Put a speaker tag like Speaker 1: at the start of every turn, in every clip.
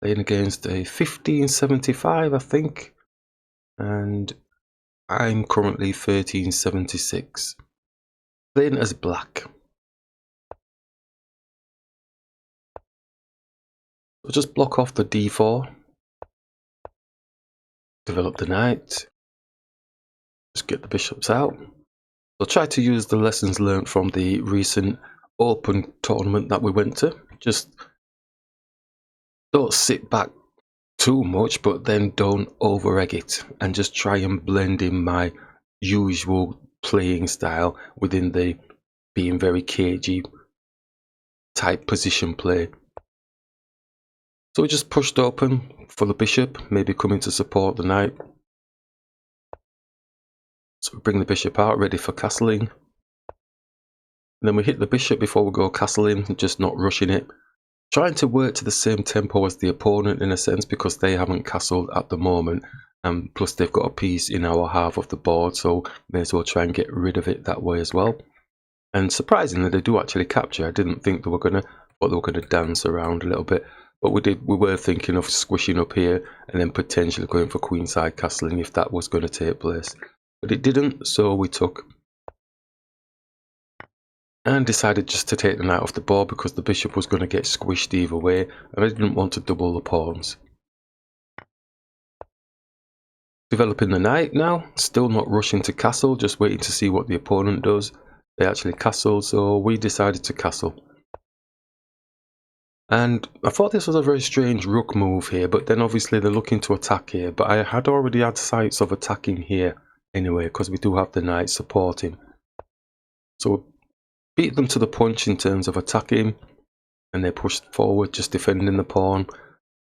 Speaker 1: playing against a 1575, I think, and I'm currently 1376. Playing as black. So just block off the d4, develop the knight, just get the bishops out. So try to use the lessons learned from the recent open tournament that we went to. Just don't sit back too much, but then don't over egg it, and just try and blend in my usual playing style within the being very cagey type position play. So we just pushed open for the bishop, maybe coming to support the knight. So we bring the bishop out, ready for castling. And then we hit the bishop before we go castling, just not rushing it. Trying to work to the same tempo as the opponent in a sense, because they haven't castled at the moment. And plus they've got a piece in our half of the board, so may as well try and get rid of it that way as well. And surprisingly, they do actually capture. I didn't think they were gonna, but they were gonna dance around a little bit. But we were thinking of squishing up here and then potentially going for queenside castling if that was going to take place. But it didn't, so we took and decided just to take the knight off the board because the bishop was going to get squished either way, and I didn't want to double the pawns. Developing the knight now, still not rushing to castle, just waiting to see what the opponent does. They actually castled, so we decided to castle. And I thought this was a very strange rook move here, but then obviously they're looking to attack here. But I had already had sights of attacking here anyway, because we do have the knight supporting. So we beat them to the punch in terms of attacking, and they pushed forward, just defending the pawn.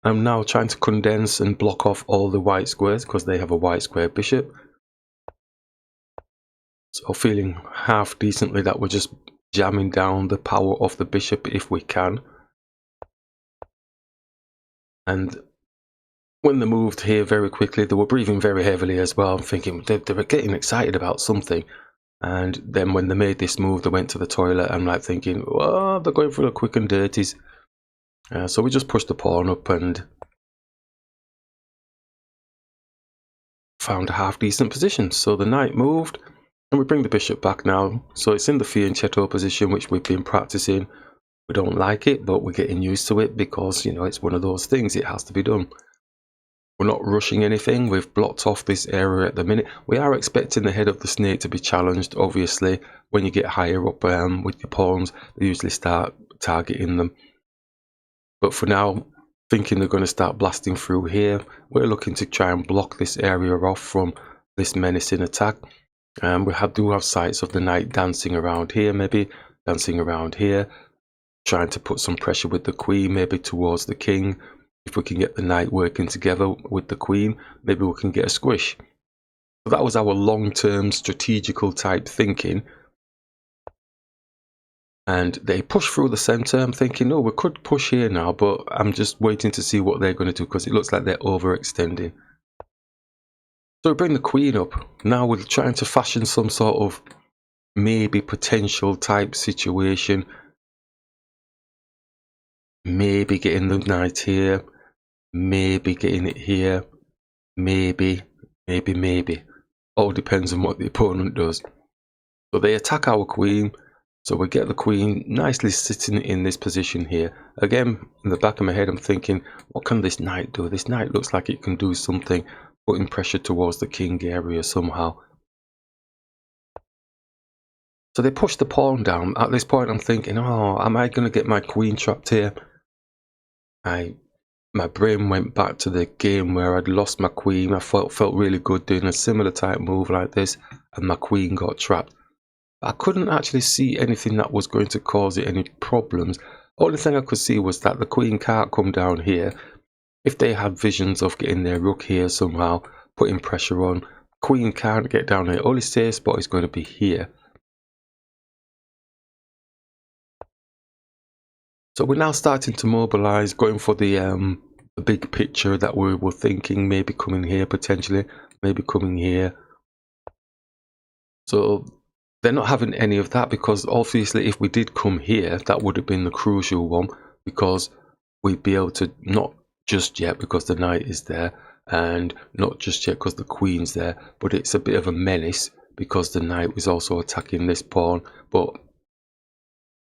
Speaker 1: I'm now trying to condense and block off all the white squares, because they have a white square bishop. So feeling half decently that we're just jamming down the power of the bishop if we can. And when they moved here very quickly, they were breathing very heavily as well. I'm thinking they were getting excited about something. And then when they made this move, they went to the toilet. I'm like thinking, oh, they're going for the quick and dirties. So we just pushed the pawn up and found a half decent position. So the knight moved, and we bring the bishop back now. So it's in the fianchetto position, which we've been practicing. We don't like it, but we're getting used to it because, you know, it's one of those things. It has to be done. We're not rushing anything. We've blocked off this area at the minute. We are expecting the head of the snake to be challenged. Obviously, when you get higher up with your pawns, they usually start targeting them. But for now, thinking they're going to start blasting through here, we're looking to try and block this area off from this menacing attack. We do have sights of the knight dancing around here, maybe dancing around here, trying to put some pressure with the queen, maybe towards the king. If we can get the knight working together with the queen, maybe we can get a squish. So that was our long-term strategical type thinking. And they push through the center. I'm thinking, oh, we could push here now, but I'm just waiting to see what they're going to do because it looks like they're overextending. So we bring the queen up. Now we're trying to fashion some sort of maybe potential type situation. Maybe getting the knight here. Maybe getting it here. Maybe. All depends on what the opponent does. So they attack our queen. So we get the queen nicely sitting in this position here. Again, in the back of my head, I'm thinking, what can this knight do? This knight looks like it can do something, putting pressure towards the king area somehow. So they push the pawn down. At this point, I'm thinking, oh, am I going to get my queen trapped here? My brain went back to the game where I'd lost my queen. I felt really good doing a similar type move like this, and my queen got trapped. I couldn't actually see anything that was going to cause it any problems. Only thing I could see was that the queen can't come down here. If they had visions of getting their rook here somehow, putting pressure on, queen can't get down here. Only safe spot is going to be here. So we're now starting to mobilize, going for the big picture that we were thinking, maybe coming here potentially, maybe coming here. So they're not having any of that because obviously if we did come here, that would have been the crucial one because we'd be able to not just yet because the knight is there, and not just yet because the queen's there, but it's a bit of a menace because the knight was also attacking this pawn. But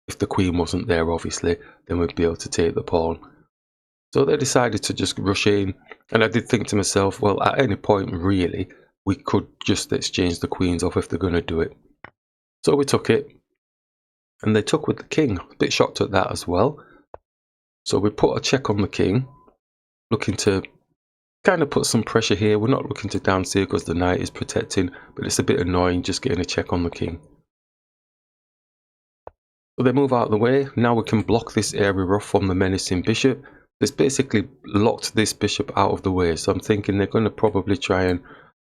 Speaker 1: if the queen wasn't there, obviously, then we'd be able to take the pawn. So they decided to just rush in, and I did think to myself, well, at any point really, we could just exchange the queens off if they're going to do it. So we took it, and they took with the king. A bit shocked at that as well. So we put a check on the king, looking to kind of put some pressure here. We're not looking to dance here because the knight is protecting, but it's a bit annoying just getting a check on the king. So they move out of the way. Now we can block this area off from the menacing bishop. It's basically locked this bishop out of the way. So I'm thinking they're going to probably try and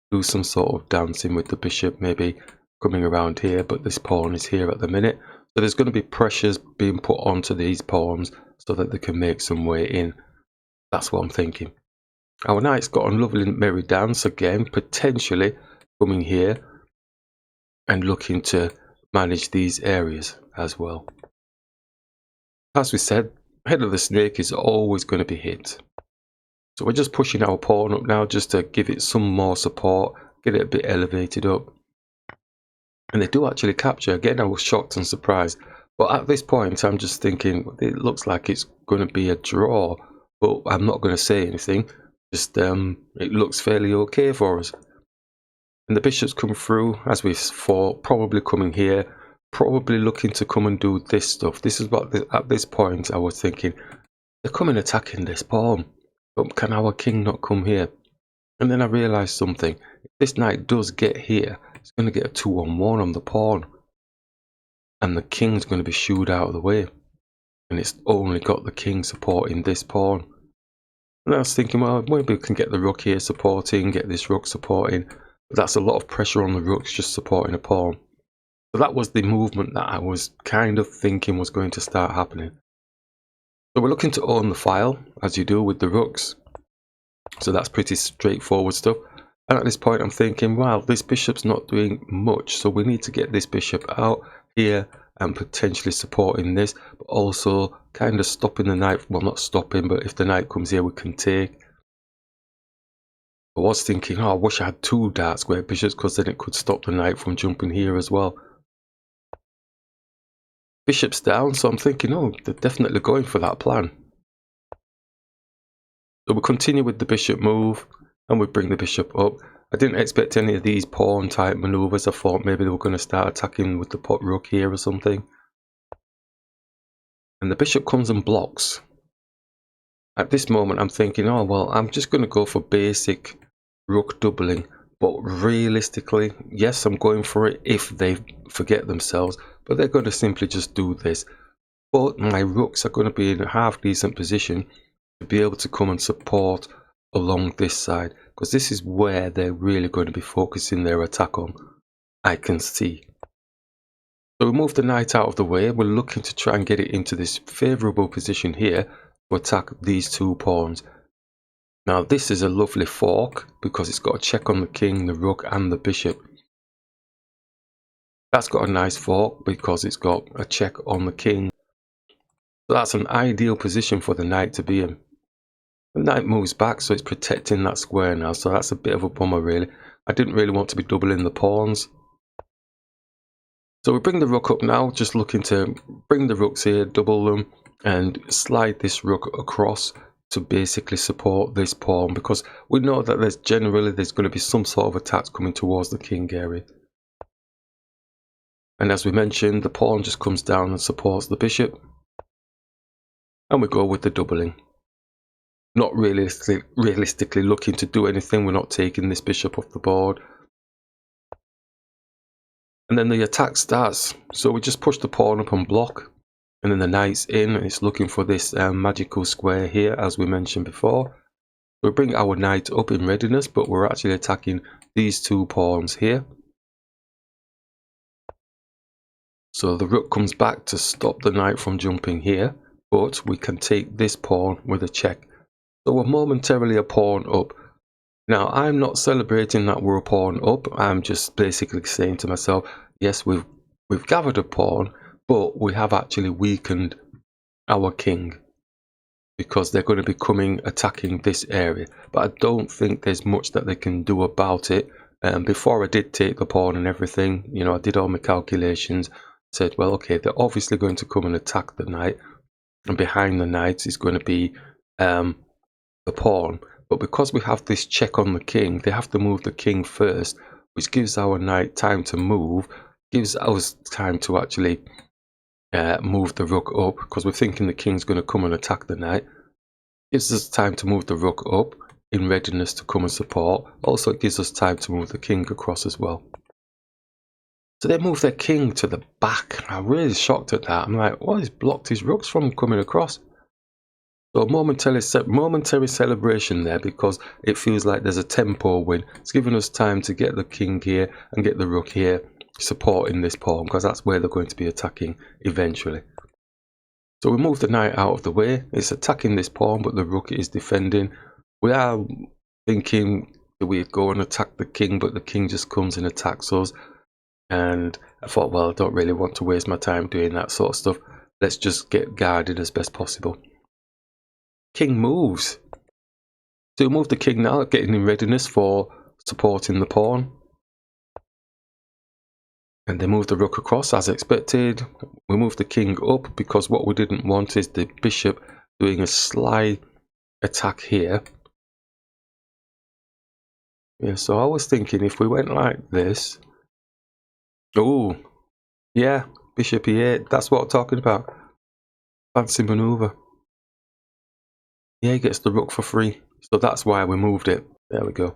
Speaker 1: do some sort of dancing with the bishop, maybe coming around here, but this pawn is here at the minute. So there's going to be pressures being put onto these pawns so that they can make some way in. That's what I'm thinking. Our knight's got a lovely merry dance again, potentially coming here and looking to manage these areas as well. As we said, head of the snake is always going to be hit. So we're just pushing our pawn up now just to give it some more support, get it a bit elevated up. And they do actually capture. Again, I was shocked and surprised. But at this point, I'm just thinking, it looks like it's going to be a draw. But I'm not going to say anything. Just, it looks fairly okay for us. And the bishops come through, as we thought, probably coming here. Probably looking to come and do this stuff. This is what, at this point, I was thinking, they're coming attacking this pawn. But can our king not come here? And then I realised something. If this knight does get here, it's going to get a 2-on-1 on the pawn. And the king's going to be shooed out of the way. And it's only got the king supporting this pawn. And I was thinking, well, maybe we can get the rook here supporting, get this rook supporting. But that's a lot of pressure on the rooks just supporting a pawn. So that was the movement that I was kind of thinking was going to start happening. So we're looking to own the file, as you do with the rooks. So that's pretty straightforward stuff. And at this point I'm thinking, wow, this bishop's not doing much. So we need to get this bishop out here and potentially supporting this. But also kind of stopping the knight. Well, not stopping, but if the knight comes here, we can take. I was thinking, oh, I wish I had 2 dark square bishops because then it could stop the knight from jumping here as well. Bishop's down, so I'm thinking, oh, they're definitely going for that plan. So we continue with the bishop move, and we bring the bishop up. I didn't expect any of these pawn type maneuvers. I thought maybe they were going to start attacking with the pot rook here or something. And the bishop comes and blocks. At this moment, I'm thinking, oh, well, I'm just going to go for basic rook doubling. But realistically, yes, I'm going for it if they forget themselves. But they're going to simply just do this. But my rooks are going to be in a half decent position to be able to come and support along this side. Because this is where they're really going to be focusing their attack on, I can see. So we move the knight out of the way. We're looking to try and get it into this favourable position here to attack these 2 pawns. Now this is a lovely fork because it's got a check on the king, the rook and the bishop. That's got a nice fork because it's got a check on the king. So that's an ideal position for the knight to be in. The knight moves back, so it's protecting that square now, so that's a bit of a bummer really. I didn't really want to be doubling the pawns. So we bring the rook up now, just looking to bring the rooks here, double them, and slide this rook across to basically support this pawn, because we know that there's going to be some sort of attacks coming towards the king area. And as we mentioned, the pawn just comes down and supports the bishop. And we go with the doubling. Not realistically looking to do anything. We're not taking this bishop off the board. And then the attack starts. So we just push the pawn up and block. And then the knight's in. And it's looking for this magical square here, as we mentioned before. We bring our knight up in readiness, but we're actually attacking these 2 pawns here. So the rook comes back to stop the knight from jumping here. But we can take this pawn with a check. So we're momentarily a pawn up. Now, I'm not celebrating that we're a pawn up. I'm just basically saying to myself, yes, we've gathered a pawn, but we have actually weakened our king because they're going to be coming attacking this area. But I don't think there's much that they can do about it. Before I did take the pawn and everything, you know, I did all my calculations, said, well, okay, they're obviously going to come and attack the knight, and behind the knight is going to be the pawn. But because we have this check on the king, they have to move the king first, which gives our knight time to move, gives us time to actually move the rook up, because we're thinking the king's going to come and attack the knight. Gives us time to move the rook up in readiness to come and support. Also, it gives us time to move the king across as well. So they moved their king to the back. I'm really shocked at that. I'm like, what has blocked his rooks from coming across? So momentary celebration there, because it feels like there's a tempo win. It's giving us time to get the king here and get the rook here, supporting this pawn, because that's where they're going to be attacking eventually. So we move the knight out of the way. It's attacking this pawn, but the rook is defending. We are thinking that we go and attack the king, but the king just comes and attacks us. And I thought, well, I don't really want to waste my time doing that sort of stuff. Let's just get guarded as best possible. King moves. So we move the king now, getting in readiness for supporting the pawn. And they move the rook across as expected. We move the king up because what we didn't want is the bishop doing a sly attack here. Yeah, so I was thinking if we went like this. Oh, yeah, bishop e8. That's what I'm talking about. Fancy maneuver. Yeah, he gets the rook for free. So that's why we moved it. There we go.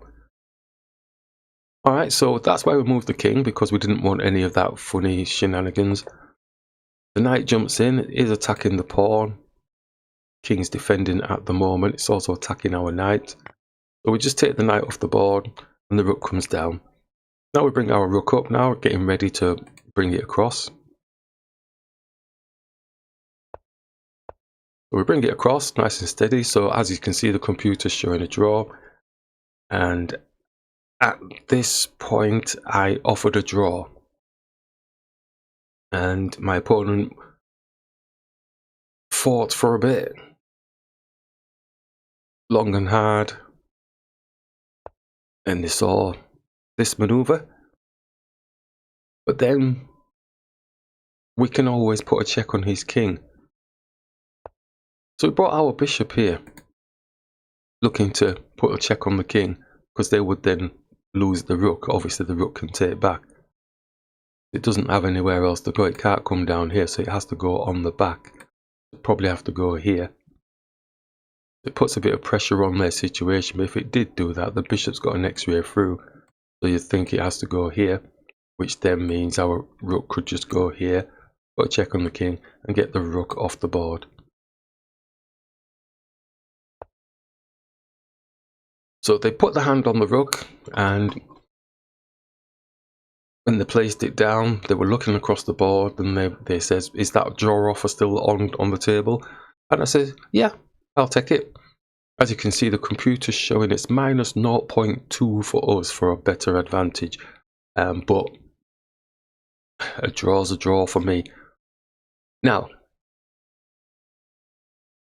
Speaker 1: Alright, so that's why we moved the king, because we didn't want any of that funny shenanigans. The knight jumps in, is attacking the pawn. King's defending at the moment. It's also attacking our knight. So we just take the knight off the board and the rook comes down. Now we bring our rook up now, getting ready to bring it across. So we bring it across nice and steady. So as you can see, the computer's showing a draw. And at this point, I offered a draw. And my opponent fought for a bit. Long and hard. And they saw this maneuver. But then we can always put a check on his king. So we brought our bishop here, looking to put a check on the king, because they would then lose the rook. Obviously the rook can take back. It doesn't have anywhere else to go. It can't come down here, so it has to go on the back. It probably have to go here. It puts a bit of pressure on their situation, but if it did do that, the bishop's got an x-ray through. So you'd think it has to go here, which then means our rook could just go here, put a check on the king, and get the rook off the board. So they put the hand on the rook, and when they placed it down, they were looking across the board, and they says, "Is that draw offer still on the table?" And I said, "Yeah, I'll take it." As you can see, the computer's showing it's minus 0.2 for us for a better advantage, but a draw's a draw for me. Now,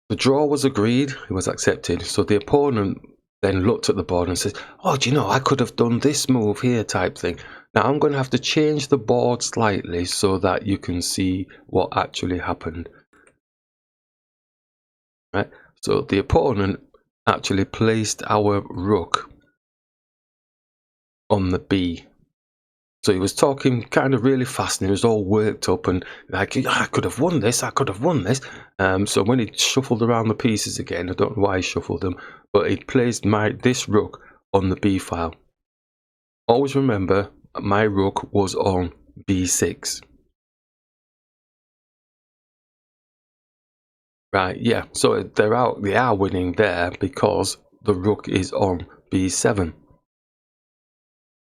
Speaker 1: the draw was agreed, it was accepted, so the opponent then looked at the board and says, "Oh, do you know, I could have done this move here," type thing. Now I'm going to have to change the board slightly so that you can see what actually happened. Right? So the opponent actually placed our rook on the B. So he was talking kind of really fast, and he was all worked up and like, "I could have won this, I could have won this." So when he shuffled around the pieces again, I don't know why he shuffled them, but he placed this rook on the B file. Always remember, my rook was on B6. Right, yeah, so they are winning there because the rook is on B7.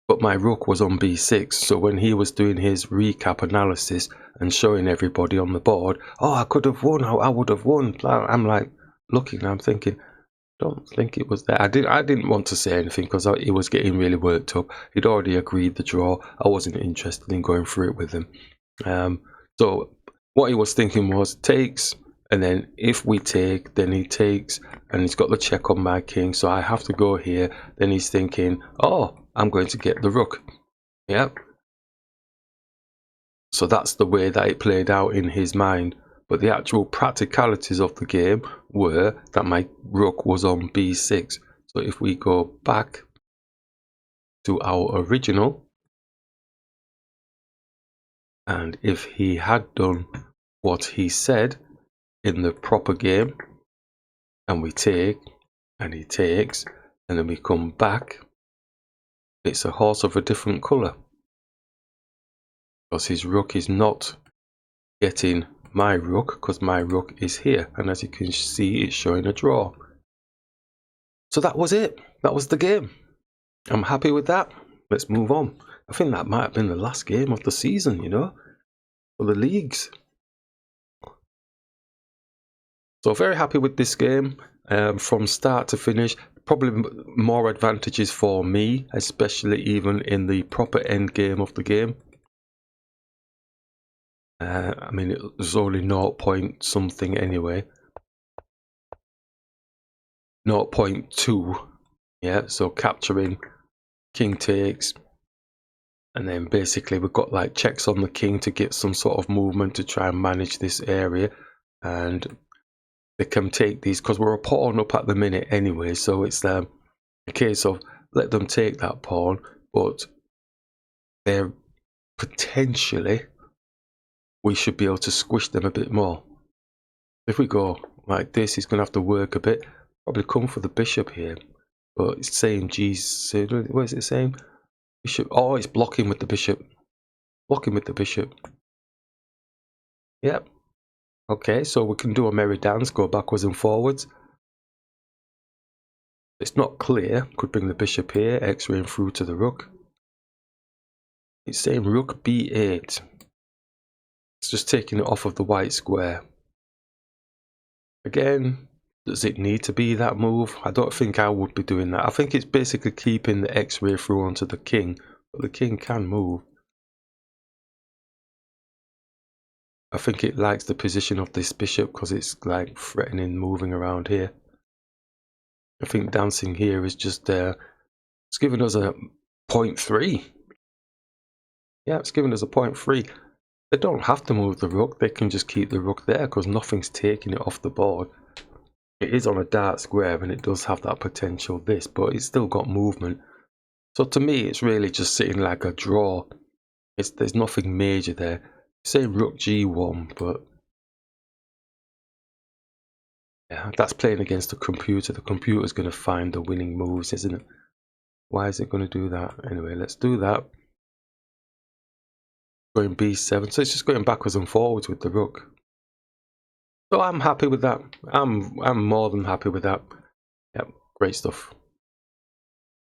Speaker 1: But my rook was on B6, so when he was doing his recap analysis and showing everybody on the board, "Oh, I could have won, I would have won." I'm like looking, I'm thinking, don't think it was there. I didn't want to say anything because he was getting really worked up. He'd already agreed the draw. I wasn't interested in going through it with him. So what he was thinking was takes, And then if we take, then he takes, and he's got the check on my king, so I have to go here. Then he's thinking, oh, I'm going to get the rook. Yeah. So that's the way that it played out in his mind. But the actual practicalities of the game were that my rook was on b6. So if we go back to our original, and if he had done what he said in the proper game, and we take, and he takes, and then we come back, it's a horse of a different colour. Because his rook is not getting my rook, because my rook is here. And as you can see, it's showing a draw. So that was it. That was the game. I'm happy with that. Let's move on. I think that might have been the last game of the season, you know, for the leagues. So very happy with this game from start to finish. Probably more advantages for me, especially even in the proper end game of the game. I mean, it was only 0 point something anyway. 0.2. Yeah, so capturing, king takes, and then basically we've got like checks on the king to get some sort of movement to try and manage this area. And they can take these because we're a pawn up at the minute anyway, so it's a case of let them take that pawn, but they're potentially, we should be able to squish them a bit more. If we go like this, he's going to have to work a bit, probably come for the bishop here, but it's saying G, what is it saying? Bishop, oh, it's blocking with the bishop, blocking with the bishop. Yep. Okay, so we can do a merry dance, go backwards and forwards. It's not clear. Could bring the bishop here, x-raying through to the rook. It's saying rook b8. It's just taking it off of the white square. Again, does it need to be that move? I don't think I would be doing that. I think it's basically keeping the x-ray through onto the king, but the king can move. I think it likes the position of this bishop because it's like threatening moving around here. I think dancing here is just it's giving us a 0.3. Yeah, it's giving us a 0.3. They don't have to move the rook, they can just keep the rook there because nothing's taking it off the board. It is on a dark square and it does have that potential this, but it's still got movement. So to me, it's really just sitting like a draw. There's nothing major there. Say rook g1, but yeah, that's playing against the computer. The computer's going to find the winning moves, isn't it? Why is it going to do that? Anyway, let's do that. Going b7, so it's just going backwards and forwards with the rook. So I'm happy with that. I'm more than happy with that. Yep, great stuff.